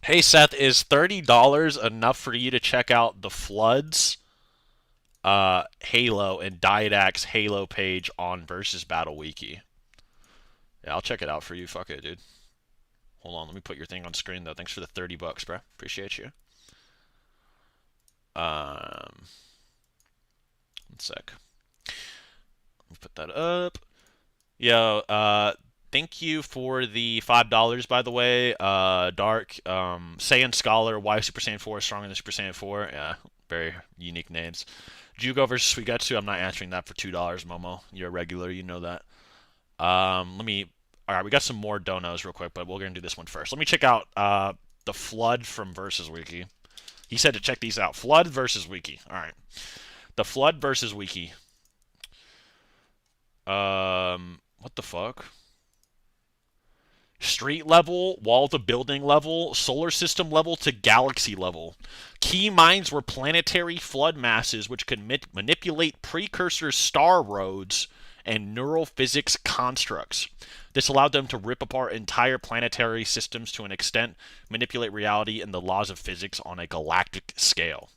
Hey Seth, is $30 enough for you to check out the Floods, Halo, and Diedac's Halo page on Versus Battle Wiki? Yeah, I'll check it out for you. Fuck it, dude. Hold on, let me put your thing on screen though. Thanks for the $30, bro. Appreciate you. Um, one sec. Let me put that up. Yo, thank you for the $5, by the way. Dark, Saiyan Scholar, why Super Saiyan 4 is stronger than Super Saiyan 4? Yeah, very unique names. Jugo versus Suigetsu, I'm not answering that for $2, Momo. You're a regular, you know that. Let me. All right, we got some more donos real quick, but we're gonna do this one first. Let me check out the Flood from Versus Wiki. He said to check these out. Flood versus Wiki. All right, the Flood versus Wiki. What the fuck? Street level, wall to building level, solar system level to galaxy level. Key mines were planetary flood masses which could manipulate precursor star roads and neural physics constructs. This allowed them to rip apart entire planetary systems to an extent, manipulate reality and the laws of physics on a galactic scale.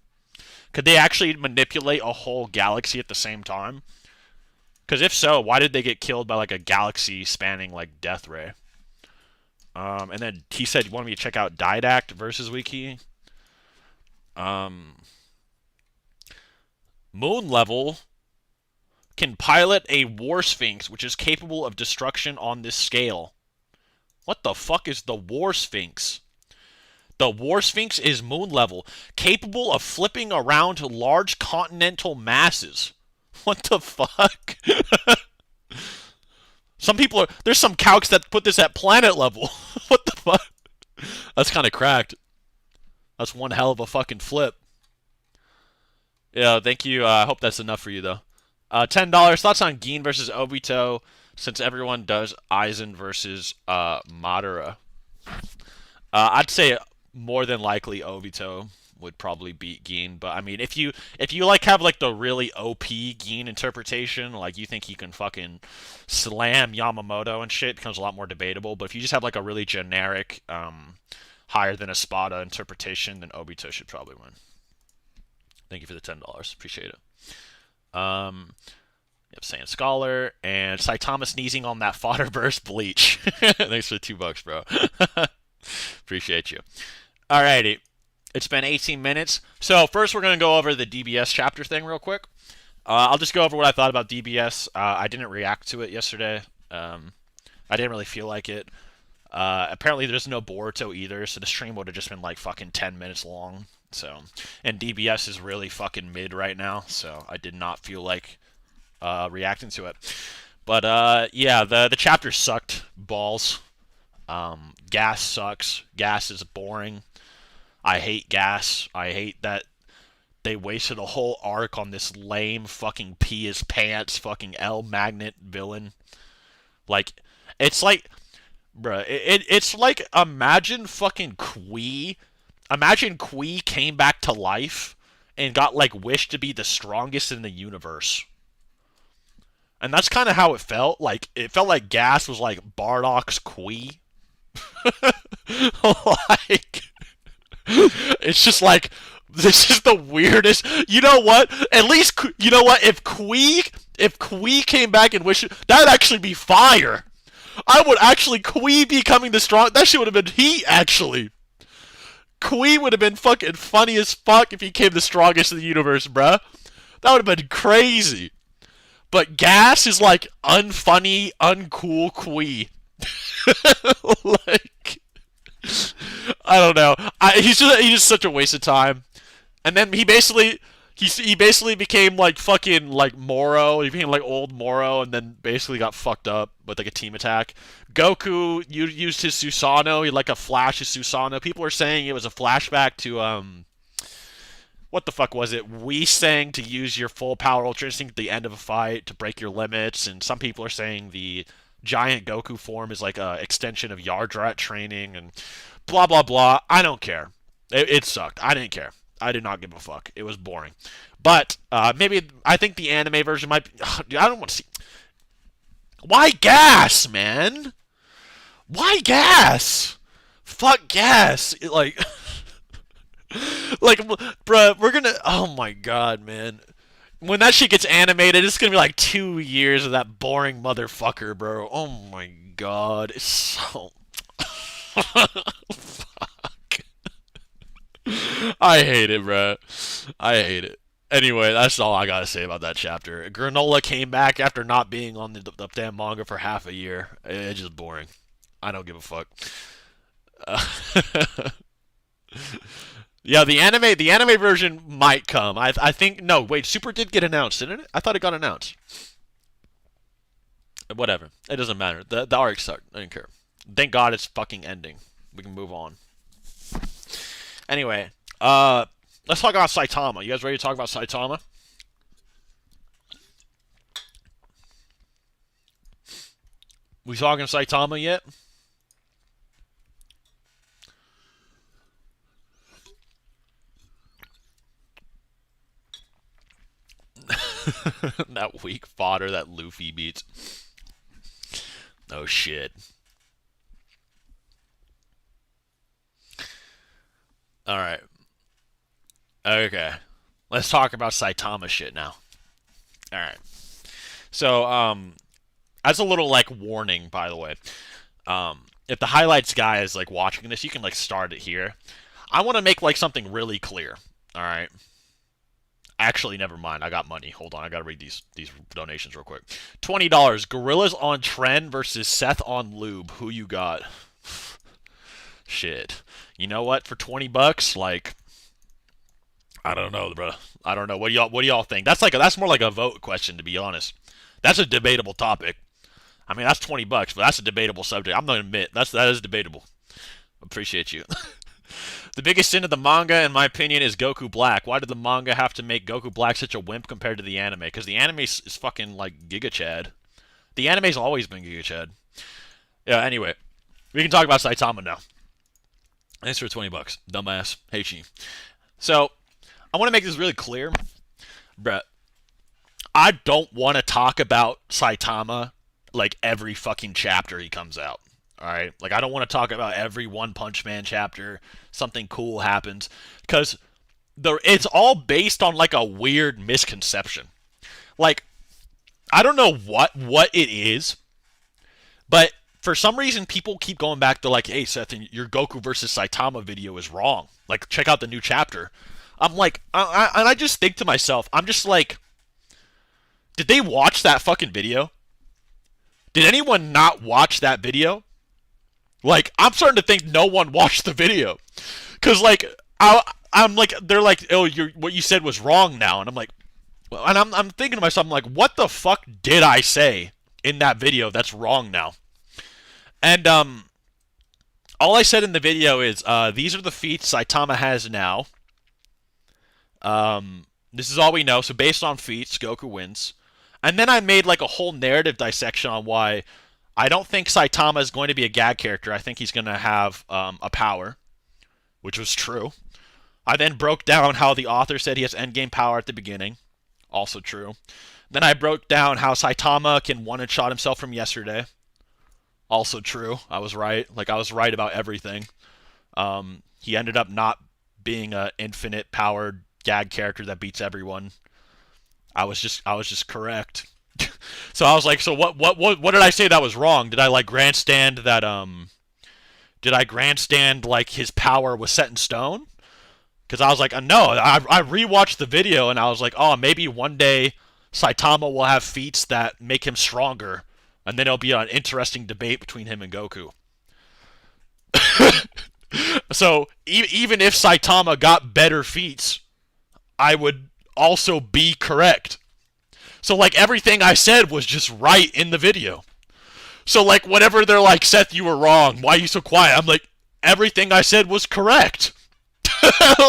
Could they actually manipulate a whole galaxy at the same time? Because if so, why did they get killed by like a galaxy spanning like death ray? And then he said he wanted me to check out Didact versus Wiki. Moon level can pilot a War Sphinx, which is capable of destruction on this scale. What the fuck is the War Sphinx? The War Sphinx is moon level, capable of flipping around large continental masses. What the fuck? Some people are. There's some calcs that put this at planet level. What the fuck? That's kind of cracked. That's one hell of a fucking flip. Yeah, thank you. I hope that's enough for you, though. $10. Thoughts on Gin versus Obito, since everyone does Aizen versus Madara. I'd say more than likely Obito would probably beat Gin, but I mean, if you like have like the really OP Gin interpretation, like you think he can fucking slam Yamamoto and shit, it becomes a lot more debatable. But if you just have like a really generic, higher than a Espada interpretation, then Obito should probably win. Thank you for the $10. Appreciate it. Yep, Saiyan Scholar and Saitama sneezing on that fodder burst bleach. Thanks for the $2, bro. Appreciate you. Alrighty. It's been 18 minutes. So first we're going to go over the DBS chapter thing real quick. I'll just go over what I thought about DBS. I didn't react to it yesterday. I didn't really feel like it. Apparently there's no Boruto either, so the stream would have just been like fucking 10 minutes long. So, and DBS is really fucking mid right now, so I did not feel like reacting to it. But yeah, the chapter sucked balls. Gas sucks. Gas is boring. I hate Gas. I hate that they wasted a whole arc on this lame fucking pee his pants fucking L magnet villain. Like, it's like, bruh, it's like imagine fucking Kui. Imagine Kui came back to life and got like wished to be the strongest in the universe. And that's kind of how it felt. Like it felt like Gas was like Bardock's Kui. Like it's just like this is the weirdest. You know what? At least you know what? If Kui came back and wished, that'd actually be fire. I would actually Kui becoming the strong. That shit would have been heat. Actually, Kui would have been fucking funny as fuck if he became the strongest in the universe, bruh. That would have been crazy. But Gas is like unfunny, uncool Kui. Like, I don't know. He's just such a waste of time. And then he basically became like fucking like Moro. He became like old Moro, and then basically got fucked up with like a team attack. Goku used his Susanoo. He like a flash his Susanoo. People are saying it was a flashback to what the fuck was it? We sang to use your full power Ultra Instinct at the end of a fight to break your limits, and some people are saying the giant Goku form is like a extension of Yardrat training and blah blah blah. I don't care. It sucked. I didn't care. I did not give a fuck. It was boring. But maybe I think the anime version might be. I don't want to see. Why Gas, man? Why Gas? fuck yes. Like, like, bruh, we're gonna. Oh my god, man. When that shit gets animated, it's gonna be like 2 years of that boring motherfucker, bro. Oh my god, it's so. Fuck. I hate it, bro. I hate it. Anyway, that's all I gotta say about that chapter. Granola came back after not being on the damn manga for half a year. It's just boring. I don't give a fuck. Uh, yeah, the anime version might come. I think no, wait, Super did get announced, didn't it? I thought it got announced. Whatever. It doesn't matter. The arc sucked. I didn't care. Thank God it's fucking ending. We can move on. Anyway, let's talk about Saitama. You guys ready to talk about Saitama? We talking Saitama yet? That weak fodder that Luffy beats. Oh shit. Alright. Okay. Let's talk about Saitama shit now. Alright. So, as a little like warning, by the way, if the highlights guy is like watching this, you can like start it here. I want to make like something really clear. All right. Actually, never mind. I got money. Hold on. I gotta read these donations real quick. $20. Gorillas on Trend versus Seth on Lube. Who you got? Shit. You know what? For $20, like, I don't know, bro. I don't know. What do y'all think? That's more like a vote question, to be honest. That's a debatable topic. I mean, that's $20, but that's a debatable subject. I'm gonna admit that is debatable. Appreciate you. The biggest sin of the manga, in my opinion, is Goku Black. Why did the manga have to make Goku Black such a wimp compared to the anime? Because the anime is fucking like Giga Chad. The anime's always been Giga Chad. Yeah. Anyway, we can talk about Saitama now. Thanks for $20, dumbass. Hate you. So, I want to make this really clear, Brett. I don't want to talk about Saitama like every fucking chapter he comes out. Alright? Like, I don't want to talk about every One Punch Man chapter, something cool happens. Because it's all based on, like, a weird misconception. Like, I don't know what it is, but for some reason, people keep going back to, like, hey, Seth, your Goku versus Saitama video is wrong. Like, check out the new chapter. I'm like, and I just think to myself, I'm just like, did they watch that fucking video? Did anyone not watch that video? Like, I'm starting to think no one watched the video. Because, like, I'm like, they're like, oh, what you said was wrong now. And I'm like, well, and I'm thinking to myself, I'm like, what the fuck did I say in that video that's wrong now? And, all I said in the video is, these are the feats Saitama has now. This is all we know. So based on feats, Goku wins. And then I made, like, a whole narrative dissection on why I don't think Saitama is going to be a gag character. I think he's going to have a power, which was true. I then broke down how the author said he has endgame power at the beginning, also true. Then I broke down how Saitama can one-shot himself from yesterday, also true. I was right. Like, I was right about everything. He ended up not being an infinite-powered gag character that beats everyone. I was just correct. So I was like, so what did I say that was wrong? Did I like grandstand that did I grandstand like his power was set in stone? Because I was like, no, I rewatched the video and I was like, oh, maybe one day Saitama will have feats that make him stronger, and then it'll be an interesting debate between him and Goku. So even if Saitama got better feats, I would also be correct. So, like, everything I said was just right in the video. So, like, whenever they're like, Seth, you were wrong. Why are you so quiet? I'm like, everything I said was correct.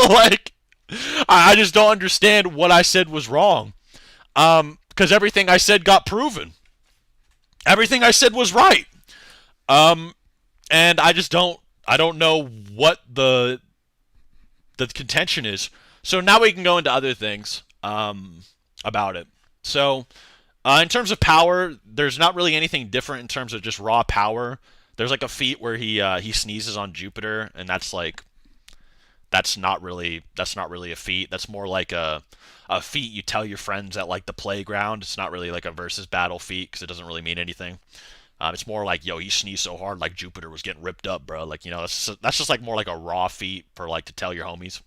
Like, I just don't understand what I said was wrong. Because everything I said got proven. Everything I said was right. And I don't know what the contention is. So now we can go into other things, about it. So, in terms of power, there's not really anything different in terms of just raw power There's like a feat where he sneezes on Jupiter, and that's not really a feat. That's more like a feat you tell your friends at like the playground. It's not really like a versus battle feat because it doesn't really mean anything. It's more like, yo, he sneezed so hard like Jupiter was getting ripped up, bro. Like, that's just like more like a raw feat for like to tell your homies.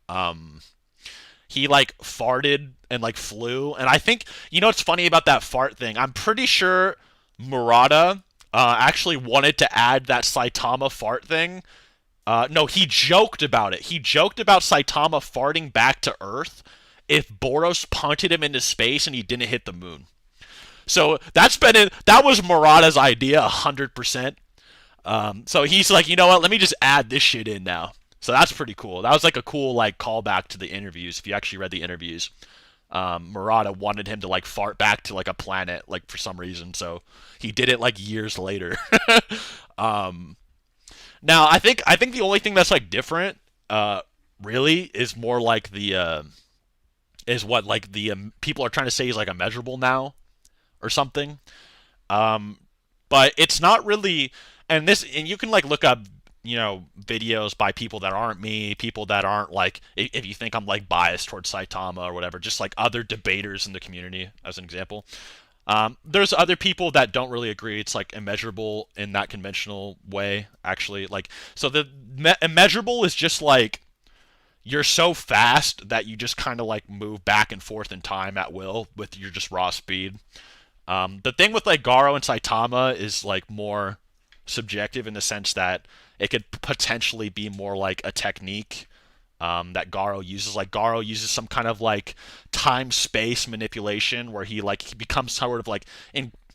Um, he like farted and like flew, and I think what's funny about that fart thing. I'm pretty sure Murata actually wanted to add that Saitama fart thing. No, he joked about it. He joked about Saitama farting back to Earth if Boros punted him into space and he didn't hit the moon. So that was Murata's idea, 100%. So he's like, you know what? Let me just add this shit in now. So that's pretty cool. That was like a cool like callback to the interviews. If you actually read the interviews, Murata wanted him to like fart back to like a planet, like for some reason. So he did it like years later. um, Now I think the only thing that's like different, really, is more like the is what like the people are trying to say is like immeasurable now or something. Um, but it's not really, and you can like look up videos by people that aren't me, people that aren't like if you think I'm like biased towards Saitama or whatever, just like other debaters in the community as an example. There's other people that don't really agree. It's like immeasurable in that conventional way, actually. Like, so the immeasurable is just like you're so fast that you just kind of like move back and forth in time at will with your just raw speed. The thing with like Garo and Saitama is like more subjective in the sense that it could potentially be more like a technique that Garo uses. Like Garo uses some kind of like time space manipulation where he becomes sort of like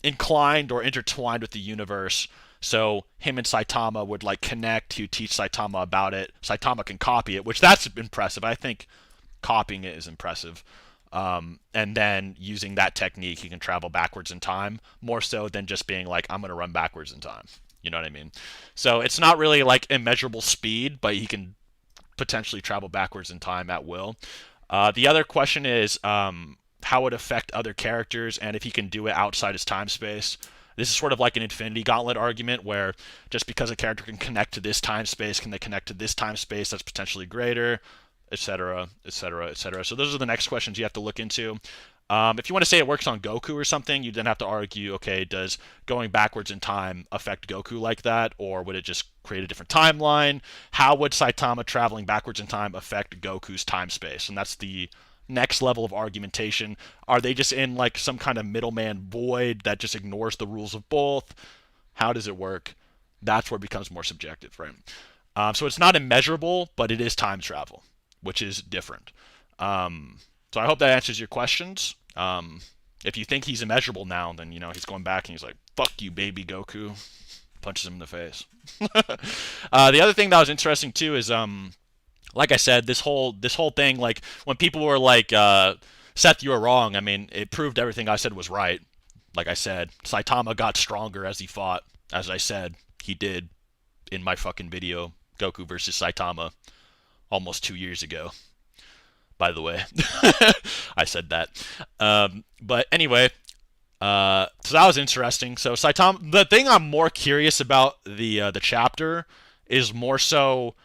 inclined or intertwined with the universe. So him and Saitama would like connect to teach Saitama about it. Saitama can copy it, which that's impressive. I think copying it is impressive. And then using that technique, he can travel backwards in time more so than just being like, I'm going to run backwards in time. You know what I mean? So it's not really like immeasurable speed, but he can potentially travel backwards in time at will. The other question is how it affect other characters and if he can do it outside his time space. This is sort of like an Infinity Gauntlet argument where just because a character can connect to this time space, can they connect to this time space that's potentially greater, etc., etc., etc. So those are the next questions you have to look into. If you want to say it works on Goku or something, you then have to argue, okay, does going backwards in time affect Goku like that, or would it just create a different timeline? How would Saitama traveling backwards in time affect Goku's time space? And that's the next level of argumentation. Are they just in like some kind of middleman void that just ignores the rules of both? How does it work? That's where it becomes more subjective, right? So it's not immeasurable, but it is time travel, which is different. So I hope that answers your questions. If you think he's immeasurable now, then he's going back and he's like, "Fuck you, baby Goku," punches him in the face. The other thing that was interesting too is, like I said, this whole thing, like when people were like, "Seth, you were wrong." I mean, it proved everything I said was right. Like I said, Saitama got stronger as he fought. As I said, he did in my fucking video, Goku versus Saitama, almost 2 years ago. By the way, I said that. But anyway, so that was interesting. So Saitama, the thing I'm more curious about the chapter is more so,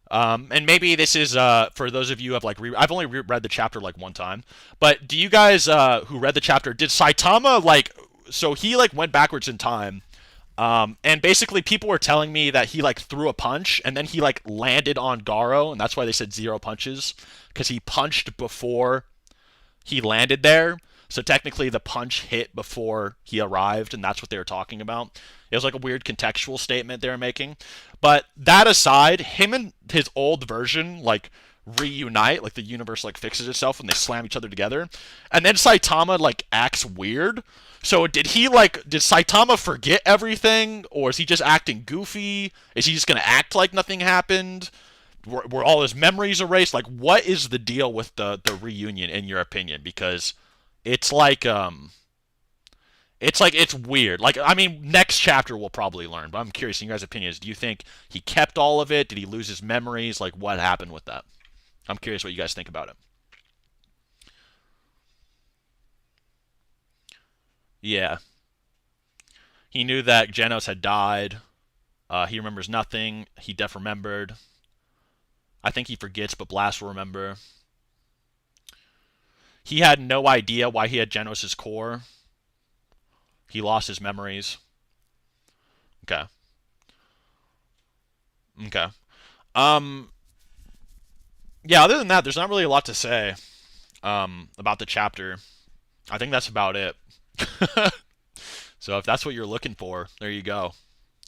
and maybe this is for those of you who have like I've only read the chapter like one time, but do you guys who read the chapter, did Saitama like, so he like went backwards in time? And basically, people were telling me that he like threw a punch and then he like landed on Garo, and that's why they said zero punches, because he punched before he landed there. So technically, the punch hit before he arrived, and that's what they were talking about. It was like a weird contextual statement they were making. But that aside, him and his old version like reunite, like the universe like fixes itself and they slam each other together, and then Saitama like acts weird. So did Saitama forget everything, or is he just acting goofy? Is he just gonna act like nothing happened? Were all his memories erased? Like, what is the deal with the reunion in your opinion? Because it's like it's weird. Like, I mean, next chapter we'll probably learn, but I'm curious in your guys' opinions. Do you think he kept all of it? Did he lose his memories? Like, what happened with that? I'm curious what you guys think about it. Yeah, he knew that Genos had died. He remembers nothing. He def remembered. I think he forgets, but Blast will remember. He had no idea why he had Genos' core. He lost his memories. Okay. Okay. Um. Yeah. Other than that, there's not really a lot to say. About the chapter. I think that's about it. So if that's what you're looking for, there you go.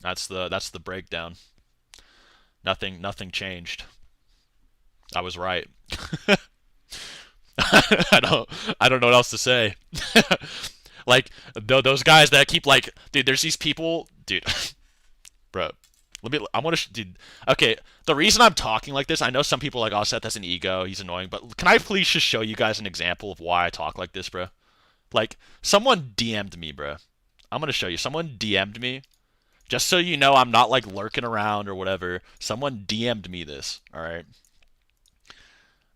That's the breakdown. Nothing changed. I was right. I don't know what else to say. Like those guys that keep like, dude, there's these people, dude, bro. I want to, dude. Okay, the reason I'm talking like this, I know some people are like, oh, Seth has an ego, he's annoying, but can I please just show you guys an example of why I talk like this, bro? Like, someone DM'd me, bro. I'm gonna show you. Someone DM'd me, just so you know I'm not like lurking around or whatever. Someone DM'd me this, all right?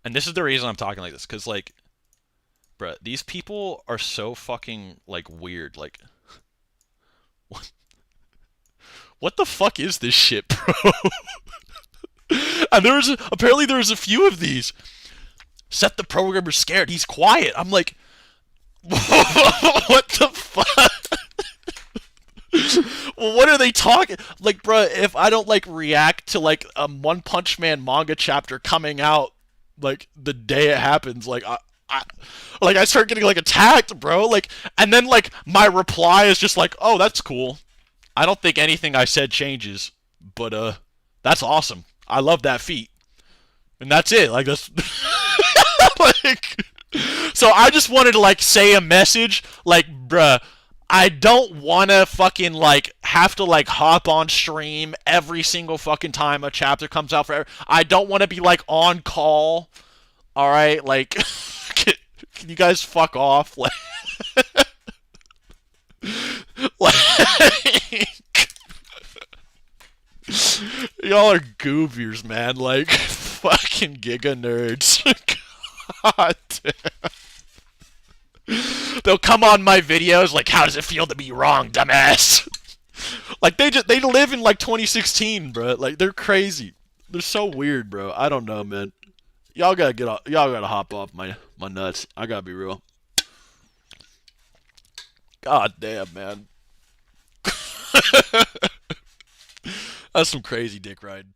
And this is the reason I'm talking like this, cause like, bro, these people are so fucking like weird. Like, what the fuck is this shit, bro? And apparently there's a few of these. Seth the programmer's scared. He's quiet. I'm like, what the fuck? Well, what are they talking? Like, bruh, if I don't like react to like a One Punch Man manga chapter coming out like the day it happens, like I start getting like attacked, bro. Like, and then like my reply is just like, oh, that's cool. I don't think anything I said changes, but that's awesome. I love that feat, and that's it. Like that's like. So I just wanted to like say a message, like, bruh, I don't wanna fucking like have to like hop on stream every single fucking time a chapter comes out forever. I don't want to be like on call. All right, like, can you guys fuck off? Like, like y'all are goobiers, man. Like, fucking giga nerds. God damn. They'll come on my videos like, how does it feel to be wrong, dumbass? Like they live in like 2016, bro. Like they're crazy. They're so weird, bro. I don't know, man. Y'all gotta get off. Y'all gotta hop off my nuts. I gotta be real. God damn, man. That's some crazy dick riding.